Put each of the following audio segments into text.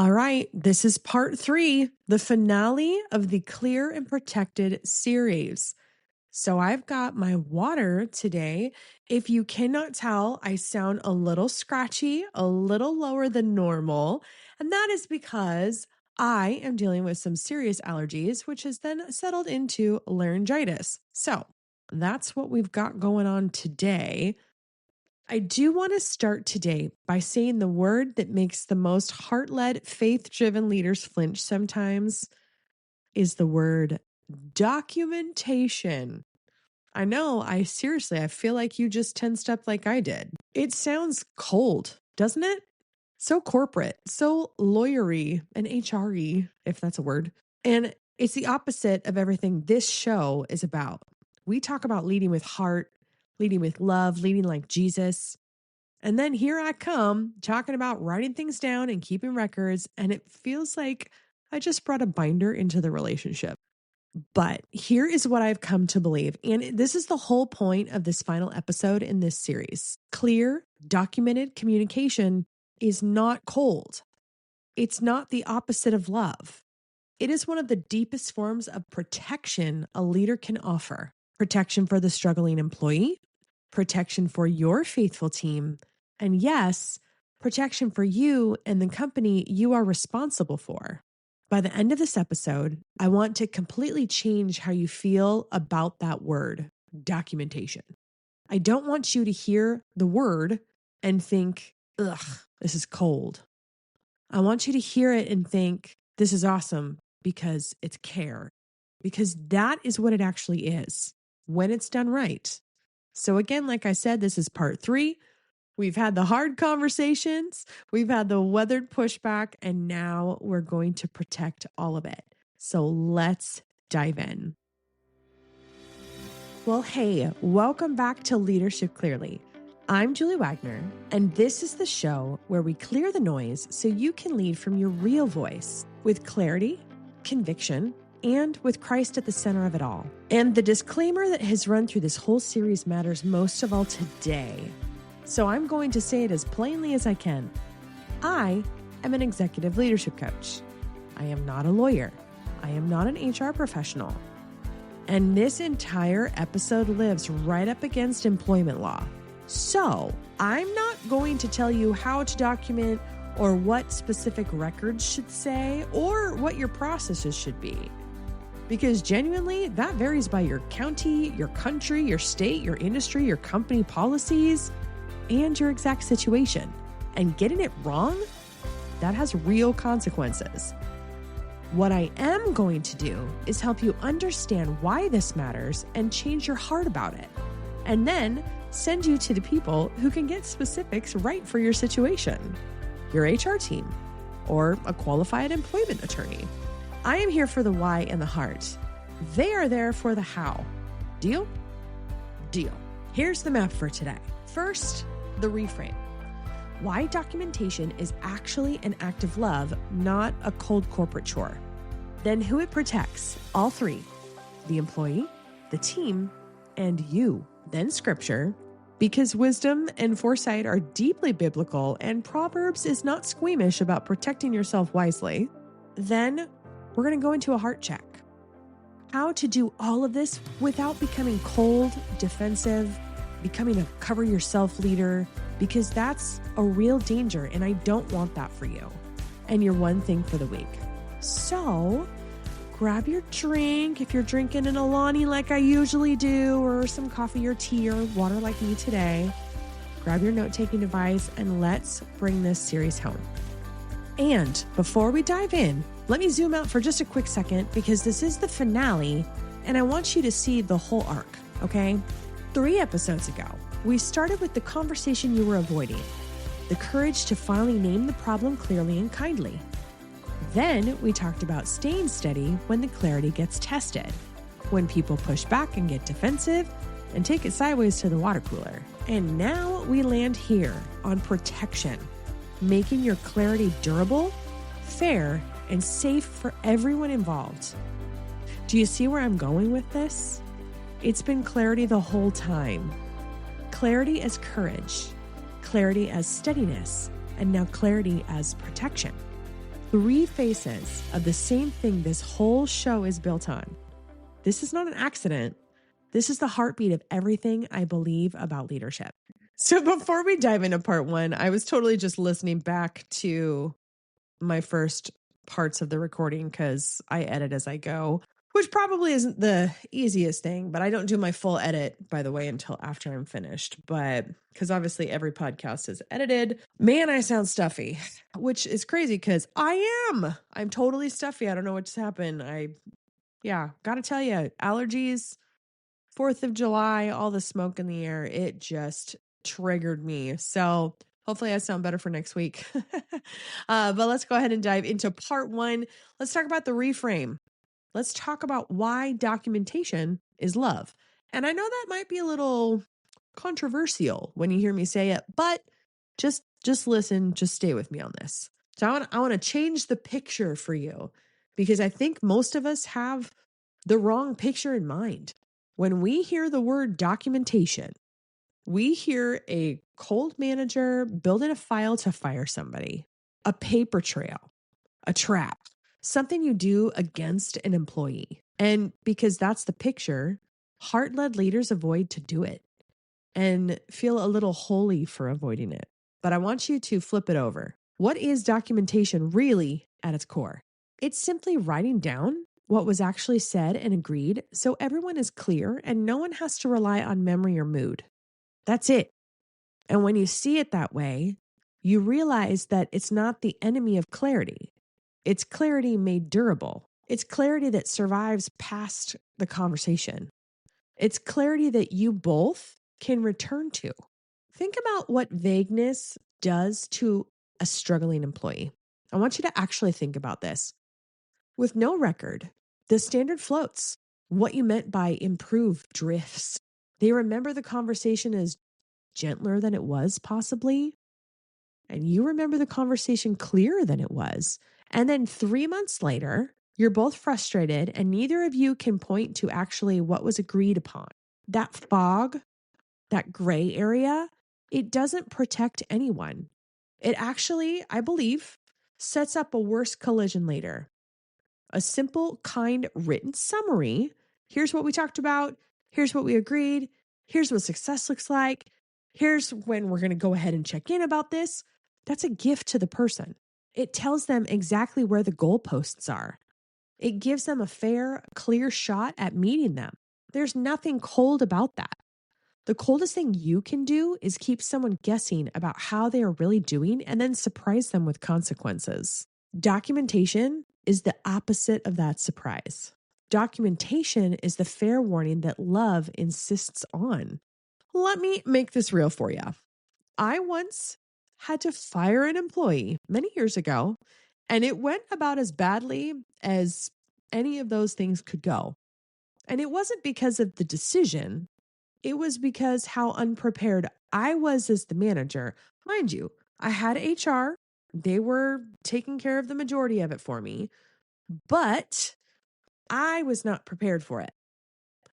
All right, this is part 3, the finale of the Clear and Protected series. So I've got my water today. If you cannot tell, I sound a little scratchy, a little lower than normal. And that is because I am dealing with some serious allergies, which has then settled into laryngitis. So that's what we've got going on today. I do want to start today by saying the word that makes the most heart-led, faith-driven leaders flinch sometimes is the word documentation. I know, I feel like you just tensed up like I did. It sounds cold, doesn't it? So corporate, so lawyery and HR-y, if that's a word. And it's the opposite of everything this show is about. We talk about leading with heart, leading with love, leading like Jesus. And then here I come talking about writing things down and keeping records. And it feels like I just brought a binder into the relationship. But here is what I've come to believe. And this is the whole point of this final episode in this series. Clear, documented communication is not cold. It's not the opposite of love. It is one of the deepest forms of protection a leader can offer. Protection for the struggling employee, protection for your faithful team, and yes, protection for you and the company you are responsible for. By the end of this episode, I want to completely change how you feel about that word, documentation. I don't want you to hear the word and think, ugh, this is cold. I want you to hear it and think, this is awesome because it's care. Because that is what it actually is when it's done right. So again, like I said, this is part 3. We've had the hard conversations, we've had the weathered pushback, and now we're going to protect all of it. So let's dive in. Well, hey, welcome back to Leadership Clearly. I'm Julie Wagner, and this is the show where we clear the noise so you can lead from your real voice with clarity, conviction, and with Christ at the center of it all. And the disclaimer that has run through this whole series matters most of all today. So I'm going to say it as plainly as I can. I am an executive leadership coach. I am not a lawyer. I am not an HR professional. And this entire episode lives right up against employment law. So I'm not going to tell you how to document or what specific records should say or what your processes should be. Because genuinely, that varies by your county, your country, your state, your industry, your company policies, and your exact situation. And getting it wrong, that has real consequences. What I am going to do is help you understand why this matters and change your heart about it. And then send you to the people who can get specifics right for your situation. Your HR team or a qualified employment attorney. I am here for the why and the heart. They are there for the how. Deal? Deal. Here's the map for today. First, the reframe. Why documentation is actually an act of love, not a cold corporate chore. Then who it protects, all 3, the employee, the team, and you. Then scripture, because wisdom and foresight are deeply biblical and Proverbs is not squeamish about protecting yourself wisely. Then we're going to go into a heart check. How to do all of this without becoming cold, defensive, becoming a cover yourself leader, because that's a real danger and I don't want that for you and your one thing for the week. So grab your drink if you're drinking an Alani like I usually do, or some coffee or tea or water like me today. Grab your note-taking device and let's bring this series home. And before we dive in, let me zoom out for just a quick second because this is the finale and I want you to see the whole arc, okay? 3 episodes ago, we started with the conversation you were avoiding, the courage to finally name the problem clearly and kindly. Then we talked about staying steady when the clarity gets tested, when people push back and get defensive and take it sideways to the water cooler. And now we land here on protection, making your clarity durable, fair, and safe for everyone involved. Do you see where I'm going with this? It's been clarity the whole time. Clarity as courage, clarity as steadiness, and now clarity as protection. Three faces of the same thing this whole show is built on. This is not an accident. This is the heartbeat of everything I believe about leadership. So before we dive into part one, I was totally just listening back to my first parts of the recording because I edit as I go, which probably isn't the easiest thing, but I don't do my full edit, by the way, until after I'm finished. But because obviously every podcast is edited, man, I sound stuffy, which is crazy because I'm totally stuffy. I don't know what just happened. Gotta tell you, allergies, 4th of July, all the smoke in the air, it just triggered me. So hopefully I sound better for next week. But let's go ahead and dive into part one. Let's talk about the reframe. Let's talk about why documentation is love. And I know that might be a little controversial when you hear me say it, but just listen, just stay with me on this. So I want to change the picture for you because I think most of us have the wrong picture in mind. When we hear the word documentation, we hear a cold manager building a file to fire somebody, a paper trail, a trap, something you do against an employee. And because that's the picture, heart-led leaders avoid to do it and feel a little holy for avoiding it. But I want you to flip it over. What is documentation really at its core? It's simply writing down what was actually said and agreed so everyone is clear and no one has to rely on memory or mood. That's it. And when you see it that way, you realize that it's not the enemy of clarity. It's clarity made durable. It's clarity that survives past the conversation. It's clarity that you both can return to. Think about what vagueness does to a struggling employee. I want you to actually think about this. With no record, the standard floats. What you meant by improve drifts. They remember the conversation as gentler than it was, possibly. And you remember the conversation clearer than it was. And then 3 months later, you're both frustrated and neither of you can point to actually what was agreed upon. That fog, that gray area, it doesn't protect anyone. It actually, I believe, sets up a worse collision later. A simple, kind, written summary. Here's what we talked about. Here's what we agreed. Here's what success looks like. Here's when we're going to go ahead and check in about this. That's a gift to the person. It tells them exactly where the goalposts are. It gives them a fair, clear shot at meeting them. There's nothing cold about that. The coldest thing you can do is keep someone guessing about how they are really doing and then surprise them with consequences. Documentation is the opposite of that surprise. Documentation is the fair warning that love insists on. Let me make this real for you. I once had to fire an employee many years ago, and it went about as badly as any of those things could go. And it wasn't because of the decision. It was because how unprepared I was as the manager. Mind you, I had HR. They were taking care of the majority of it for me, but I was not prepared for it.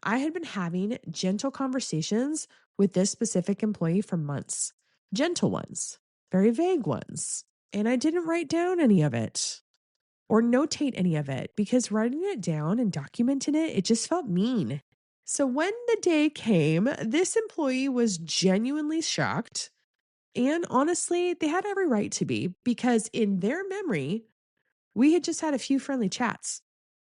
I had been having gentle conversations with this specific employee for months. Gentle ones, very vague ones. And I didn't write down any of it or notate any of it because writing it down and documenting it, it just felt mean. So when the day came, this employee was genuinely shocked. And honestly, they had every right to be because in their memory, we had just had a few friendly chats.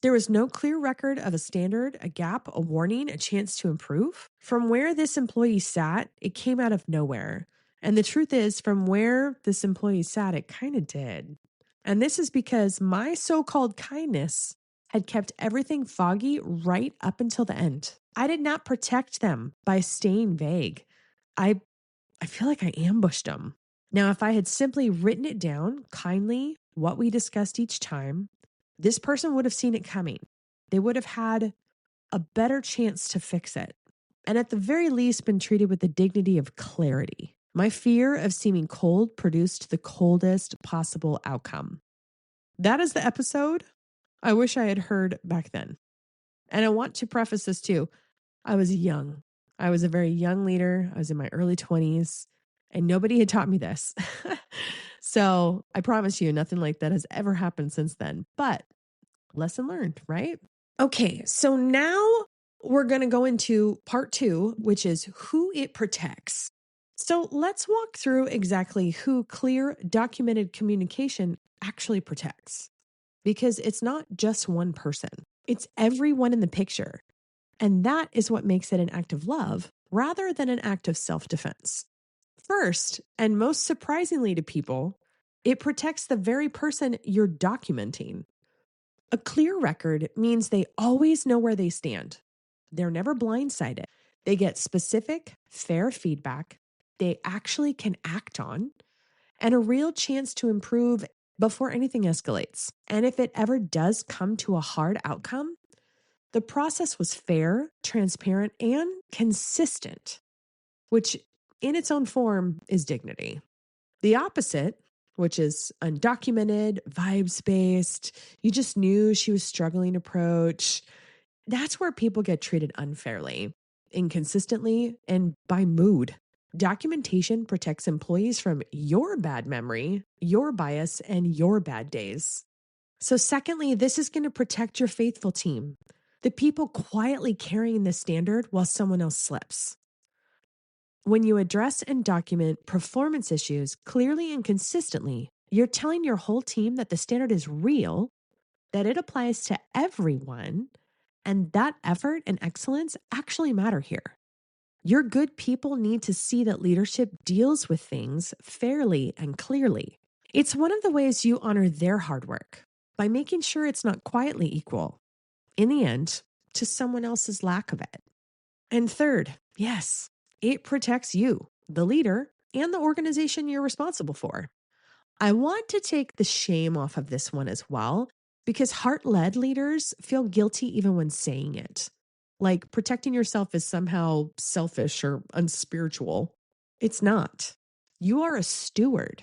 There was no clear record of a standard, a gap, a warning, a chance to improve. From where this employee sat, it came out of nowhere. And the truth is, from where this employee sat, it kind of did. And this is because my so-called kindness had kept everything foggy right up until the end. I did not protect them by staying vague. I feel like I ambushed them. Now, if I had simply written it down kindly, what we discussed each time, this person would have seen it coming. They would have had a better chance to fix it. And at the very least, been treated with the dignity of clarity. My fear of seeming cold produced the coldest possible outcome. That is the episode I wish I had heard back then. And I want to preface this too. I was young. I was a very young leader. I was in my early 20s and nobody had taught me this. So I promise you, nothing like that has ever happened since then. But lesson learned, right? Okay, so now we're going to go into part 2, which is who it protects. So let's walk through exactly who clear, documented communication actually protects. Because it's not just one person, it's everyone in the picture. And that is what makes it an act of love rather than an act of self-defense. First, and most surprisingly to people, it protects the very person you're documenting. A clear record means they always know where they stand. They're never blindsided. They get specific, fair feedback they actually can act on, and a real chance to improve before anything escalates. And if it ever does come to a hard outcome, the process was fair, transparent, and consistent, which in its own form is dignity. The opposite, which is undocumented, vibes-based, you just knew she was struggling approach, that's where people get treated unfairly, inconsistently, and by mood. Documentation protects employees from your bad memory, your bias, and your bad days. So secondly, this is going to protect your faithful team, the people quietly carrying the standard while someone else slips. When you address and document performance issues clearly and consistently, you're telling your whole team that the standard is real, that it applies to everyone, and that effort and excellence actually matter here. Your good people need to see that leadership deals with things fairly and clearly. It's one of the ways you honor their hard work, by making sure it's not quietly equal, in the end, to someone else's lack of it. And third, yes, it protects you, the leader, and the organization you're responsible for. I want to take the shame off of this one as well, because heart-led leaders feel guilty even when saying it. Like protecting yourself is somehow selfish or unspiritual. It's not. You are a steward.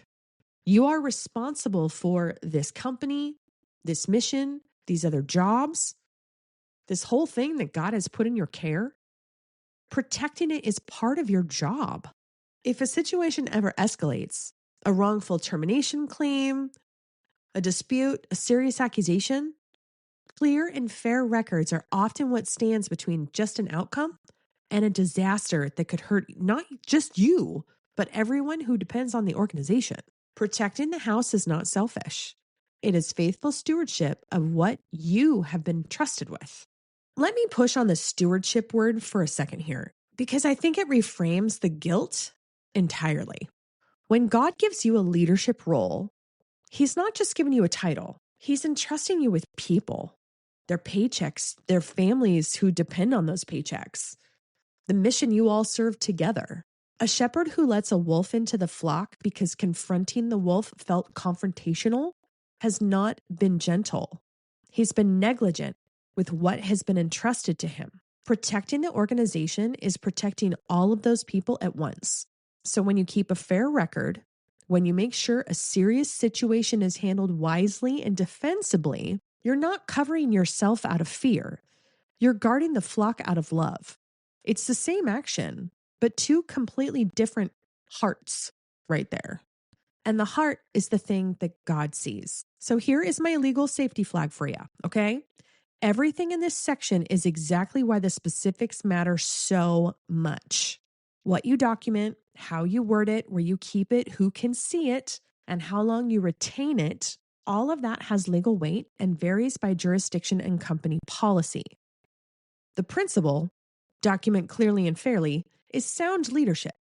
You are responsible for this company, this mission, these other jobs, this whole thing that God has put in your care. Protecting it is part of your job. If a situation ever escalates, a wrongful termination claim, a dispute, a serious accusation, clear and fair records are often what stands between just an outcome and a disaster that could hurt not just you, but everyone who depends on the organization. Protecting the house is not selfish. It is faithful stewardship of what you have been trusted with. Let me push on the stewardship word for a second here, because I think it reframes the guilt entirely. When God gives you a leadership role, He's not just giving you a title. He's entrusting you with people, their paychecks, their families who depend on those paychecks, the mission you all serve together. A shepherd who lets a wolf into the flock because confronting the wolf felt confrontational has not been gentle. He's been negligent with what has been entrusted to him. Protecting the organization is protecting all of those people at once. So when you keep a fair record, when you make sure a serious situation is handled wisely and defensibly, you're not covering yourself out of fear. You're guarding the flock out of love. It's the same action, but two completely different hearts right there. And the heart is the thing that God sees. So here is my legal safety flag for you, okay? Everything in this section is exactly why the specifics matter so much. What you document, how you word it, where you keep it, who can see it, and how long you retain it, all of that has legal weight and varies by jurisdiction and company policy. The principle, document clearly and fairly, is sound leadership.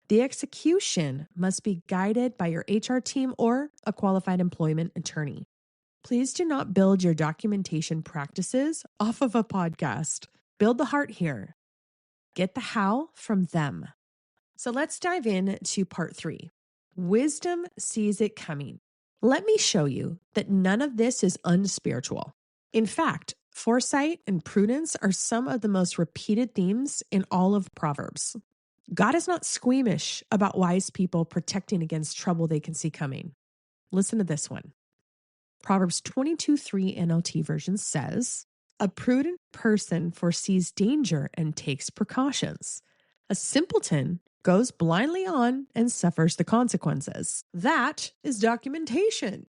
The execution must be guided by your HR team or a qualified employment attorney. Please do not build your documentation practices off of a podcast. Build the heart here. Get the how from them. So let's dive into part 3. Wisdom sees it coming. Let me show you that none of this is unspiritual. In fact, foresight and prudence are some of the most repeated themes in all of Proverbs. God is not squeamish about wise people protecting against trouble they can see coming. Listen to this one. Proverbs 22:3 NLT version says, "A prudent person foresees danger and takes precautions. A simpleton goes blindly on and suffers the consequences. That is documentation.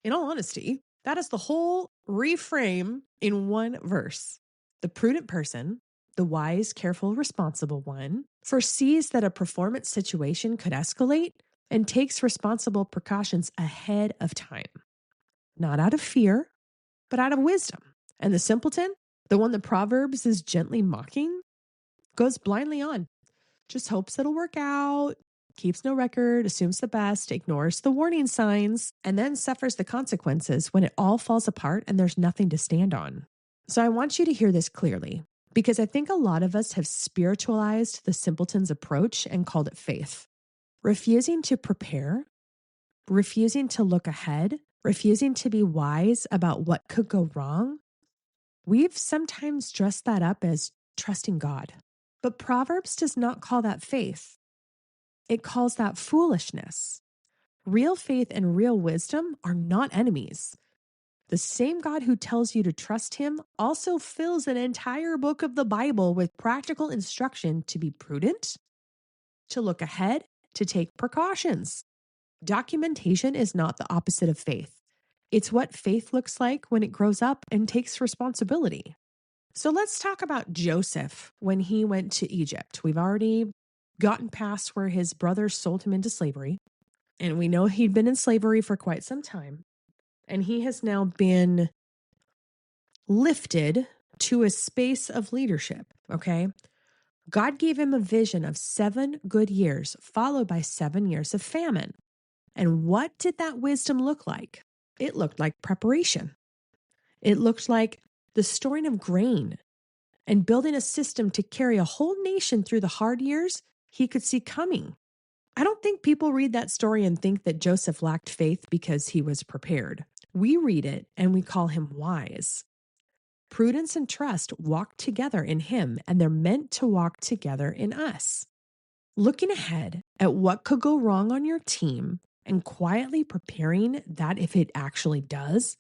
In all honesty, that is the whole reframe in one verse. The prudent person, the wise, careful, responsible one, foresees that a performance situation could escalate and takes responsible precautions ahead of time. Not out of fear, but out of wisdom. And the simpleton, the one that Proverbs is gently mocking, goes blindly on, just hopes it'll work out, keeps no record, assumes the best, ignores the warning signs, and then suffers the consequences when it all falls apart and there's nothing to stand on. So I want you to hear this clearly, because I think a lot of us have spiritualized the simpleton's approach and called it faith. Refusing to prepare, refusing to look ahead, refusing to be wise about what could go wrong. We've sometimes dressed that up as trusting God. But Proverbs does not call that faith. It calls that foolishness. Real faith and real wisdom are not enemies. The same God who tells you to trust him also fills an entire book of the Bible with practical instruction to be prudent, to look ahead, to take precautions. Documentation is not the opposite of faith. It's what faith looks like when it grows up and takes responsibility. So let's talk about Joseph when he went to Egypt. We've already gotten past where his brothers sold him into slavery, and we know he'd been in slavery for quite some time. And he has now been lifted to a space of leadership, okay? God gave him a vision of 7 good years, followed by 7 years of famine. And what did that wisdom look like? It looked like preparation. It looked like the storing of grain and building a system to carry a whole nation through the hard years he could see coming. I don't think people read that story and think that Joseph lacked faith because he was prepared. We read it and we call him wise. Prudence and trust walk together in him, and they're meant to walk together in us. Looking ahead at what could go wrong on your team and quietly preparing that if it actually does,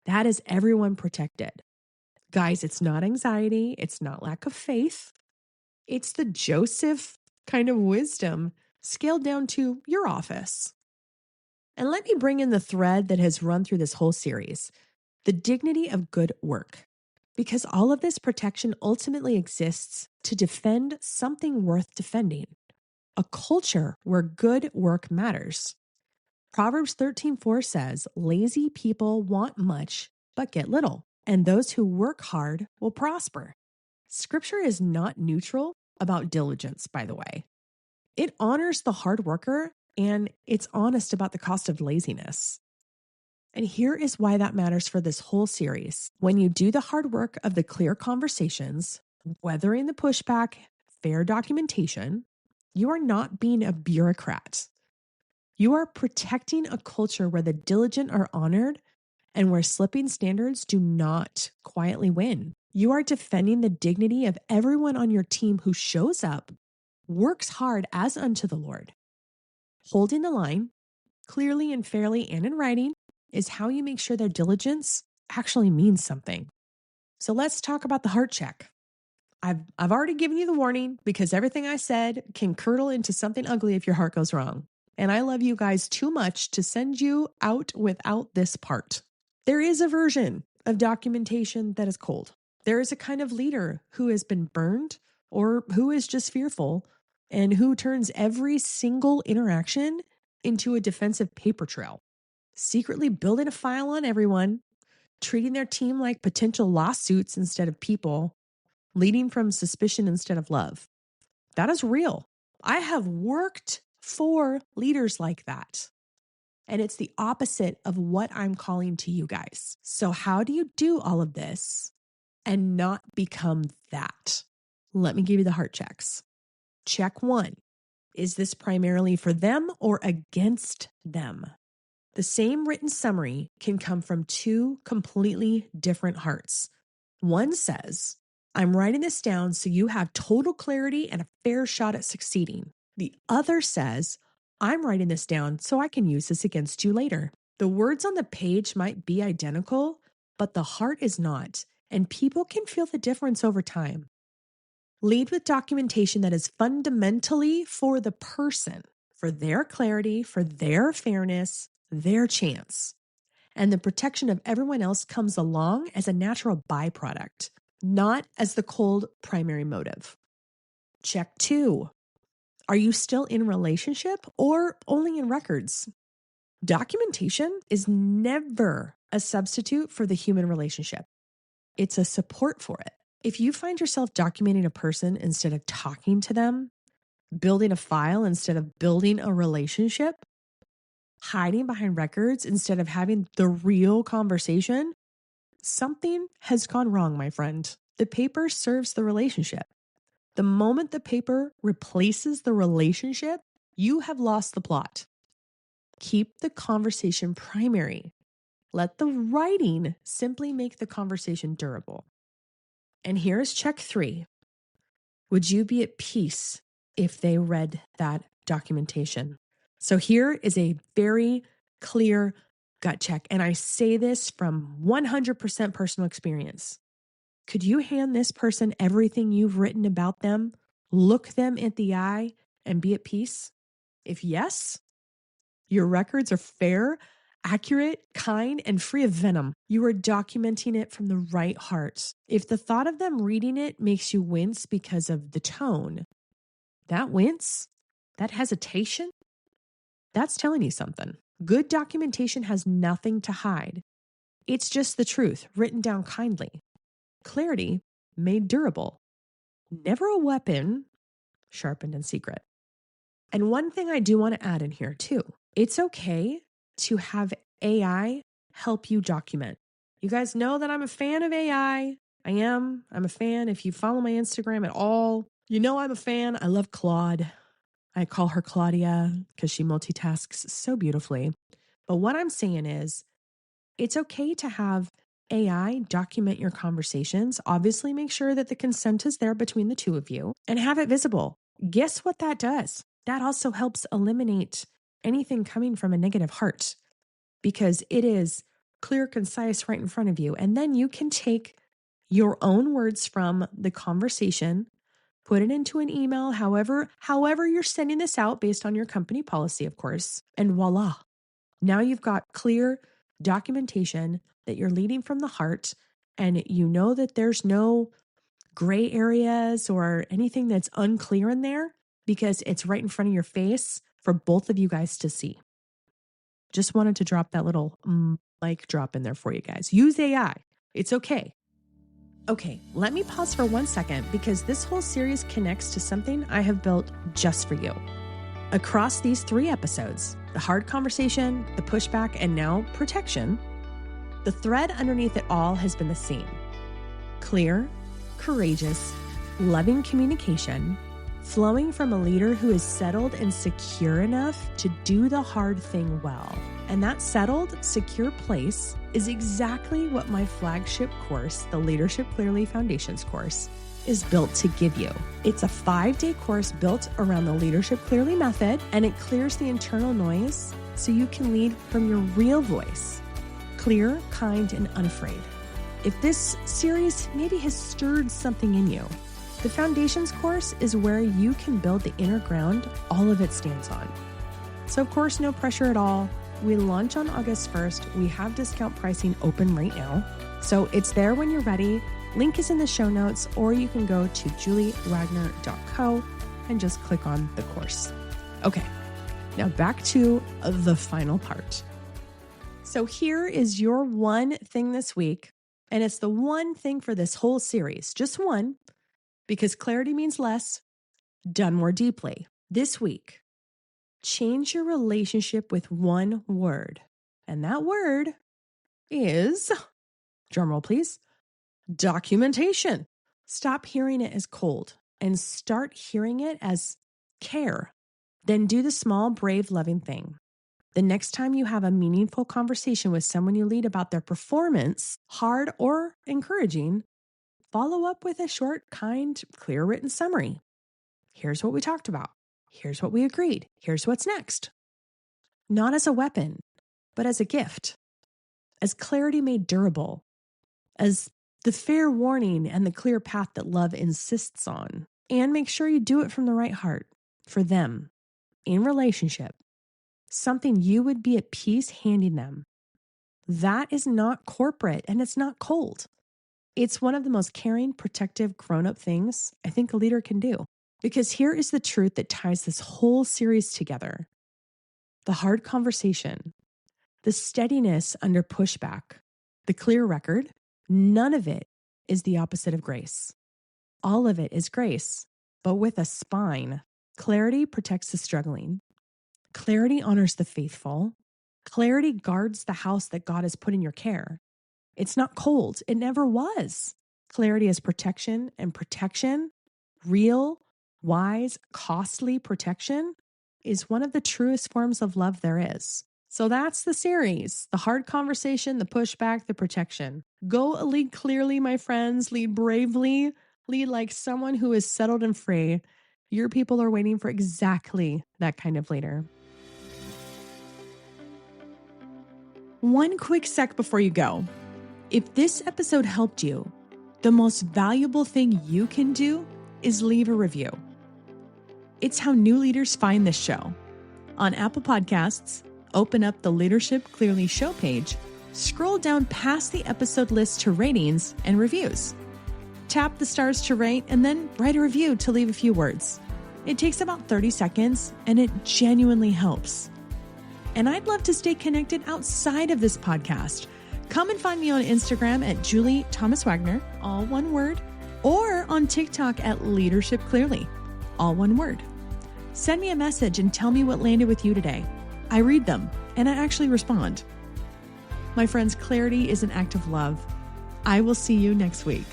that is everyone protected. Guys, it's not anxiety. It's not lack of faith. It's the Joseph kind of wisdom scaled down to your office. And let me bring in the thread that has run through this whole series, the dignity of good work. Because all of this protection ultimately exists to defend something worth defending, a culture where good work matters. Proverbs 13:4 says, lazy people want much, but get little, and those who work hard will prosper. Scripture is not neutral about diligence, by the way. It honors the hard worker, and it's honest about the cost of laziness. And here is why that matters for this whole series. When you do the hard work of the clear conversations, weathering the pushback, fair documentation, you are not being a bureaucrat. You are protecting a culture where the diligent are honored and where slipping standards do not quietly win. You are defending the dignity of everyone on your team who shows up, works hard as unto the Lord. Holding the line, clearly and fairly and in writing, is how you make sure their diligence actually means something. So let's talk about the heart check. I've already given you the warning because everything I said can curdle into something ugly if your heart goes wrong. And I love you guys too much to send you out without this part. There is a version of documentation that is cold. There is a kind of leader who has been burned or who is just fearful and who turns every single interaction into a defensive paper trail, secretly building a file on everyone, treating their team like potential lawsuits instead of people, leading from suspicion instead of love. That is real. I have worked for leaders like that. And it's the opposite of what I'm calling to you guys. So how do you do all of this and not become that? Let me give you the heart checks. Check 1. Is this primarily for them or against them? The same written summary can come from 2 completely different hearts. One says, I'm writing this down so you have total clarity and a fair shot at succeeding. The other says, I'm writing this down so I can use this against you later. The words on the page might be identical, but the heart is not, and people can feel the difference over time. Lead with documentation that is fundamentally for the person, for their clarity, for their fairness, their chance. And the protection of everyone else comes along as a natural byproduct, not as the cold primary motive. Check 2. Are you still in relationship or only in records? Documentation is never a substitute for the human relationship. It's a support for it. If you find yourself documenting a person instead of talking to them, building a file instead of building a relationship, hiding behind records instead of having the real conversation, something has gone wrong, my friend. The paper serves the relationship. The moment the paper replaces the relationship, you have lost the plot. Keep the conversation primary. Let the writing simply make the conversation durable. And here's check 3. Would you be at peace if they read that documentation? So here is a very clear gut check. And I say this from 100% personal experience. Could you hand this person everything you've written about them, look them in the eye, and be at peace? If yes, your records are fair, accurate, kind, and free of venom. You are documenting it from the right heart. If the thought of them reading it makes you wince because of the tone, that wince, that hesitation, that's telling you something. Good documentation has nothing to hide. It's just the truth, written down kindly. Clarity made durable. Never a weapon, sharpened in secret. And one thing I do want to add in here too, it's okay to have AI help you document. You guys know that I'm a fan of AI. I'm a fan. If you follow my Instagram at all, you know I'm a fan. I love Claude. I call her Claudia because she multitasks so beautifully. But what I'm saying is, it's okay to have AI document your conversations. Obviously, make sure that the consent is there between the two of you and have it visible. Guess what that does? That also helps eliminate anything coming from a negative heart because it is clear, concise, right in front of you. And then you can take your own words from the conversation, put it into an email, however you're sending this out based on your company policy, of course, and voila. Now you've got clear documentation that you're leading from the heart, and you know that there's no gray areas or anything that's unclear in there because it's right in front of your face for both of you guys to see. Just wanted to drop that little mic drop in there for you guys. Use AI. It's okay. Okay, let me pause for 1 second because this whole series connects to something I have built just for you. Across these 3 episodes, the hard conversation, the pushback, and now protection, the thread underneath it all has been the same. Clear, courageous, loving communication, flowing from a leader who is settled and secure enough to do the hard thing well. And that settled, secure place is exactly what my flagship course, the Leadership Clearly Foundations course, is built to give you. It's a 5-day course built around the Leadership Clearly method, and it clears the internal noise so you can lead from your real voice, clear, kind, and unafraid. If this series maybe has stirred something in you, the Foundations course is where you can build the inner ground all of it stands on. So of course, no pressure at all. We launch on August 1st. We have discount pricing open right now. So it's there when you're ready. Link is in the show notes, or you can go to juliewagner.co and just click on the course. Okay, now back to the final part. So here is your one thing this week, and it's the one thing for this whole series, just one, because clarity means less, done more deeply. This week, change your relationship with one word, and that word is, drumroll please, documentation. Stop hearing it as cold and start hearing it as care. Then do the small, brave, loving thing. The next time you have a meaningful conversation with someone you lead about their performance, hard or encouraging, follow up with a short, kind, clear written summary. Here's what we talked about. Here's what we agreed. Here's what's next. Not as a weapon, but as a gift, as clarity made durable, as the fair warning and the clear path that love insists on. And make sure you do it from the right heart for them, in relationship, something you would be at peace handing them. That is not corporate and it's not cold. It's one of the most caring, protective, grown-up things I think a leader can do. Because here is the truth that ties this whole series together. The hard conversation, the steadiness under pushback, the clear record, none of it is the opposite of grace. All of it is grace, but with a spine. Clarity protects the struggling. Clarity honors the faithful. Clarity guards the house that God has put in your care. It's not cold. It never was. Clarity is protection, and protection, real, wise, costly protection, is one of the truest forms of love there is. So that's the series, the hard conversation, the pushback, the protection. Go lead clearly, my friends. Lead bravely. Lead like someone who is settled and free. Your people are waiting for exactly that kind of leader. One quick sec before you go. If this episode helped you, the most valuable thing you can do is leave a review. It's how new leaders find this show. On Apple Podcasts, open up the Leadership Clearly show page, scroll down past the episode list to ratings and reviews. Tap the stars to rate and then write a review to leave a few words. It takes about 30 seconds and it genuinely helps. And I'd love to stay connected outside of this podcast. Come and find me on Instagram at Julie Thomas Wagner, all one word, or on TikTok at Leadership Clearly, all one word. Send me a message and tell me what landed with you today. I read them and I actually respond. My friends, clarity is an act of love. I will see you next week.